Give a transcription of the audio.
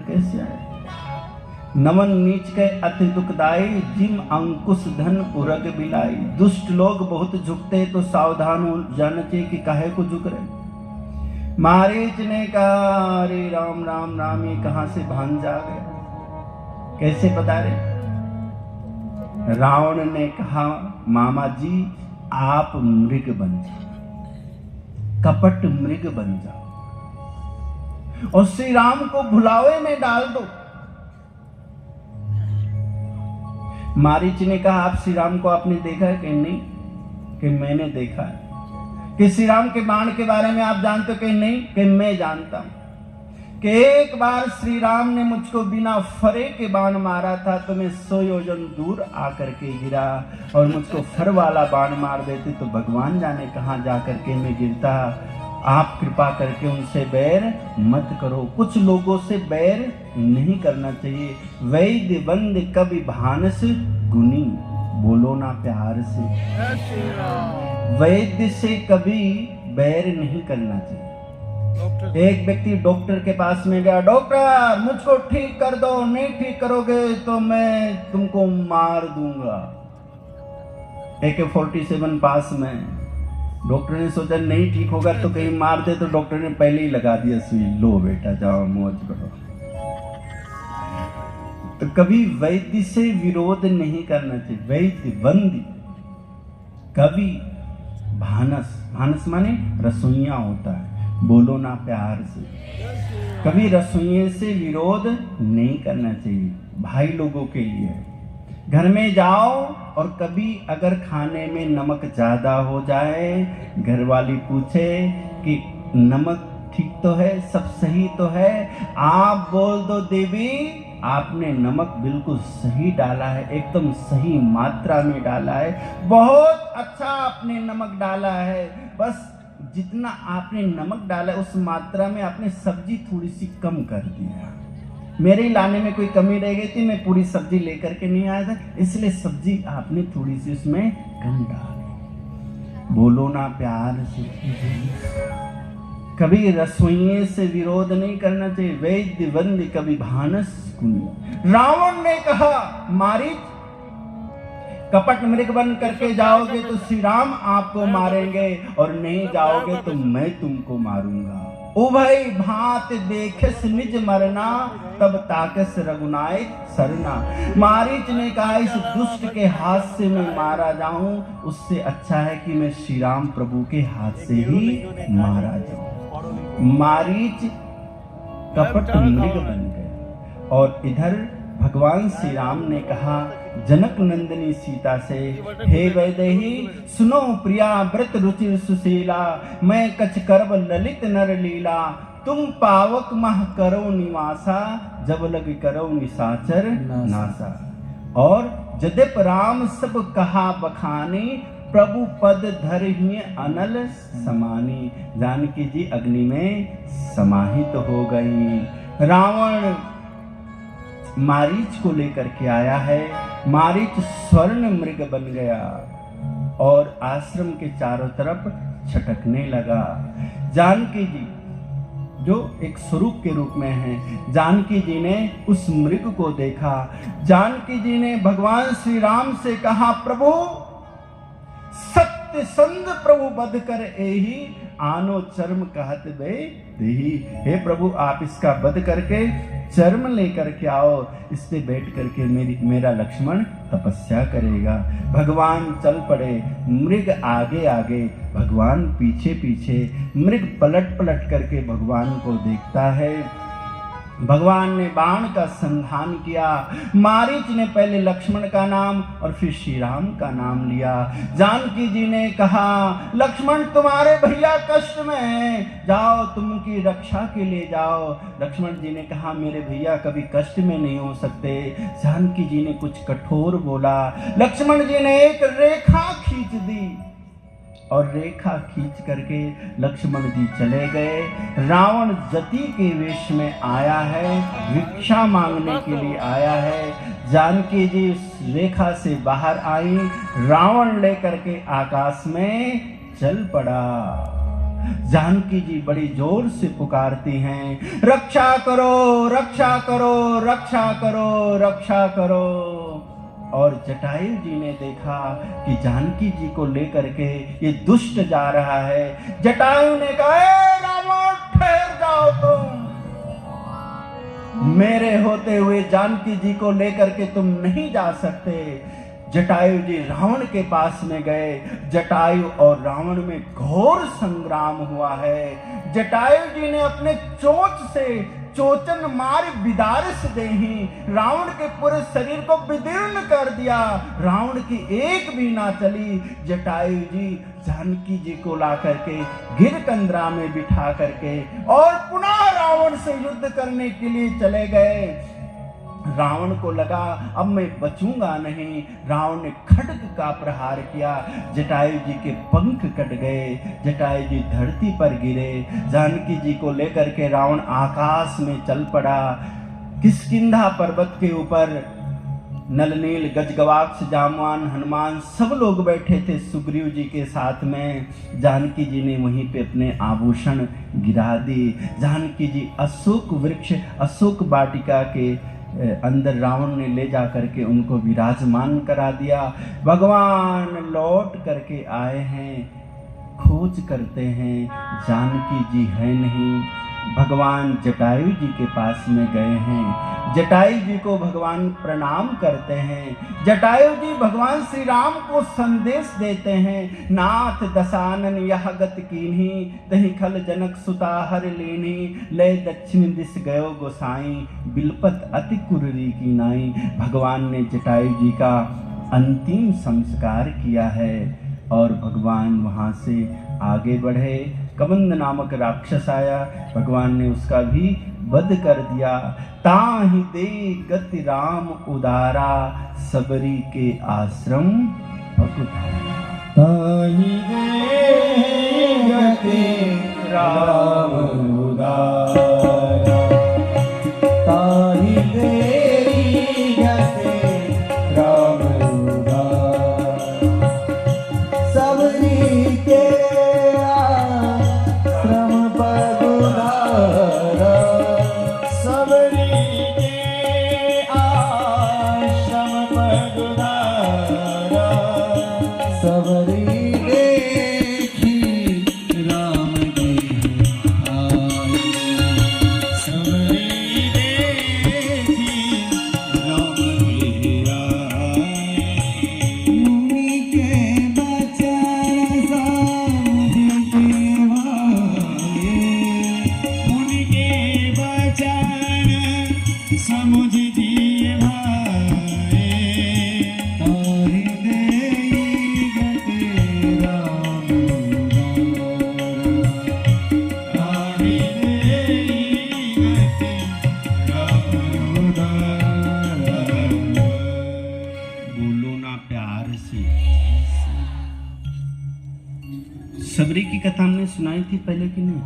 कैसे आए? नमन नीच के अति दुखदाई, जिम अंकुश धन उरग बिलाई। दुष्ट लोग बहुत झुकते तो सावधान हो जाना चाहिए कि काहे को झुक रहे। मारीच ने कहा अरे राम राम राम, ये कहां से भांजा आ गया, कैसे बता रहे? रावण ने कहा मामा जी आप मृग बन जाओ, कपट मृग बन जाओ और श्री राम को भुलावे में डाल दो। मारीच ने कहा आप श्री राम को आपने देखा है कि नहीं? कि मैंने देखा है। कि श्री राम के बाण के बारे में आप जानते हो कि नहीं? कि मैं जानता हूं कि एक बार श्री राम ने मुझको बिना फरे के बाण मारा था तो मैं 100 योजन दूर आकर के गिरा, और मुझको फर वाला बाण मार देते तो भगवान जाने कहां जाकर के मैं गिरता। आप कृपा करके उनसे बैर मत करो। कुछ लोगों से बैर नहीं करना चाहिए। वैद्य बंद कभी भानस गुनी, बोलो ना प्यार से। वैद्य से कभी बैर नहीं करना चाहिए। एक व्यक्ति डॉक्टर के पास में गया, डॉक्टर मुझको ठीक कर दो, नहीं ठीक करोगे तो मैं तुमको मार दूंगा। AK-47 पास में। डॉक्टर ने सोचा नहीं ठीक होगा तो कहीं मार दे, तो डॉक्टर ने पहले ही लगा दिया सुई, लो बेटा जाओ मौज करो। तो कभी वैद्य से विरोध नहीं करना चाहिए। वैद्य बंदी कभी भानस, भानस माने रसोइया होता है, बोलो ना प्यार से। कभी रसोइये से विरोध नहीं करना चाहिए। भाई लोगों के लिए घर में जाओ और कभी अगर खाने में नमक ज्यादा हो जाए, घर वाली पूछे कि नमक ठीक तो है, सब सही तो है, आप बोल दो देवी आपने नमक बिल्कुल सही डाला है, एकदम सही मात्रा में डाला है, बहुत अच्छा आपने नमक डाला है, बस जितना आपने नमक डाला उस मात्रा में आपने सब्जी थोड़ी सी कम कर दिया। मेरे लाने में कोई कमी रह गई थी, मैं पूरी सब्जी लेकर के नहीं आया था, इसलिए सब्जी आपने थोड़ी सी उसमें कम डाली। बोलो ना प्यार से। कभी रसोइये से विरोध नहीं करना चाहिए। वैद्य बंद कभी भानस गुनी। रावण ने कहा मारीच कपट मृग बन करके जाओगे तो श्री राम आपको मारेंगे, और नहीं जाओगे तो मैं तुमको मारूंगा। उभय भात देखस निज मरना, तब ताकस रघुनायक सरना। मारीच ने कहा इस दुष्ट के हाथ से मैं मारा जाऊं, उससे अच्छा है कि मैं श्री राम प्रभु के हाथ से ही मारा जाऊं। मारीच कपट मृग बन गए। और इधर भगवान श्री राम ने कहा जनक नंदिनी सीता से, हे वैदेही सुनो प्रिया व्रत रुचिर सुशीला, मैं कछ करब ललित नर लीला, तुम पावक मह करो निवासा, जब लग करो निशाचर नासा। और जद्यप राम सब कहा बखानी, प्रभु पद धर ही अनल समानी। जानकी जी अग्नि में समाहित हो गई। रावण मारीच को लेकर के आया है। मारीच स्वर्ण मृग बन गया और आश्रम के चारों तरफ छटकने लगा। जानकी जी जो एक स्वरूप के रूप में है, जानकी जी ने उस मृग को देखा। जानकी जी ने भगवान श्री राम से कहा प्रभु सत्य संग प्रभु बध कर एही, आनो चर्म कहत बे देही। हे प्रभु आप इसका वध करके चर्म लेकर के आओ, इस पे बैठ करके मेरा लक्ष्मण तपस्या करेगा। भगवान चल पड़े, मृग आगे आगे, भगवान पीछे पीछे। मृग पलट पलट करके भगवान को देखता है। भगवान ने बाण का संधान किया। मारीच ने पहले लक्ष्मण का नाम और फिर श्री राम का नाम लिया। जानकी जी ने कहा लक्ष्मण तुम्हारे भैया कष्ट में हैं, जाओ तुम उनकी रक्षा के लिए जाओ। लक्ष्मण जी ने कहा मेरे भैया कभी कष्ट में नहीं हो सकते। जानकी जी ने कुछ कठोर बोला। लक्ष्मण जी ने एक रेखा खींच दी और रेखा खींच करके लक्ष्मण जी चले गए। रावण जति के वेश में आया है, भिक्षा मांगने के लिए आया है। जानकी जी उस रेखा से बाहर आई, रावण लेकर के आकाश में चल पड़ा। जानकी जी बड़ी जोर से पुकारती हैं, रक्षा करो, रक्षा करो, रक्षा करो, रक्षा करो। और जटायु जी ने देखा कि जानकी जी को लेकर के ये दुष्ट जा रहा है। जटायु ने कहा, ए रावण, ठहर जाओ तुम, मेरे होते हुए जानकी जी को लेकर के तुम नहीं जा सकते। जटायु जी रावण के पास में गए। जटायु और रावण में घोर संग्राम हुआ है। जटायु जी ने अपने चोंच से चोचन मार बिदारस देही, रावण के पूरे शरीर को विदीर्ण कर दिया। रावण की एक भी ना चली। जटायु जी जानकी जी को ला करके गिरकंदरा में बिठा करके और पुनः रावण से युद्ध करने के लिए चले गए। रावण को लगा अब मैं बचूंगा नहीं। रावण ने खड्ग का प्रहार किया। जटायु जी के पंख कट गए। जटायु जी धरती पर गिरे। जानकी जी को लेकर के रावण आकाश में चल पड़ा। किष्किंधा पर्वत के ऊपर नलनील, गजगवाक्ष, जामवान, हनुमान सब लोग बैठे थे सुग्रीव जी के साथ में। जानकी जी ने वहीं पे अपने आभूषण गिरा दिए। जानकी जी अशोक वृक्ष, अशोक वाटिका के अंदर रावण ने ले जा करके उनको विराजमान करा दिया। भगवान लौट करके आए हैं, खोज करते हैं, जानकी जी है नहीं। भगवान जटायु जी के पास में गए हैं। जटायु जी को भगवान प्रणाम करते हैं। जटायु जी भगवान श्री राम को संदेश देते हैं, नाथ दशानन यह गत कीन्ही, तहि खल जनक सुता हर लीन्ही, लय दक्षिण दिश गयो गोसाई, बिलपत अति कुररी की नाई। भगवान ने जटायु जी का अंतिम संस्कार किया है और भगवान वहां से आगे बढ़े। कबंध नामक राक्षस आया, भगवान ने उसका भी वध कर दिया। ताहि दे गति राम उदारा, सबरी के आश्रम पकुधारा। ताहि दे गति राम उदारा, ताहि दे गति राम उदारा, सबरी के सबरी की कथा हमने सुनाई थी पहले कि नहीं?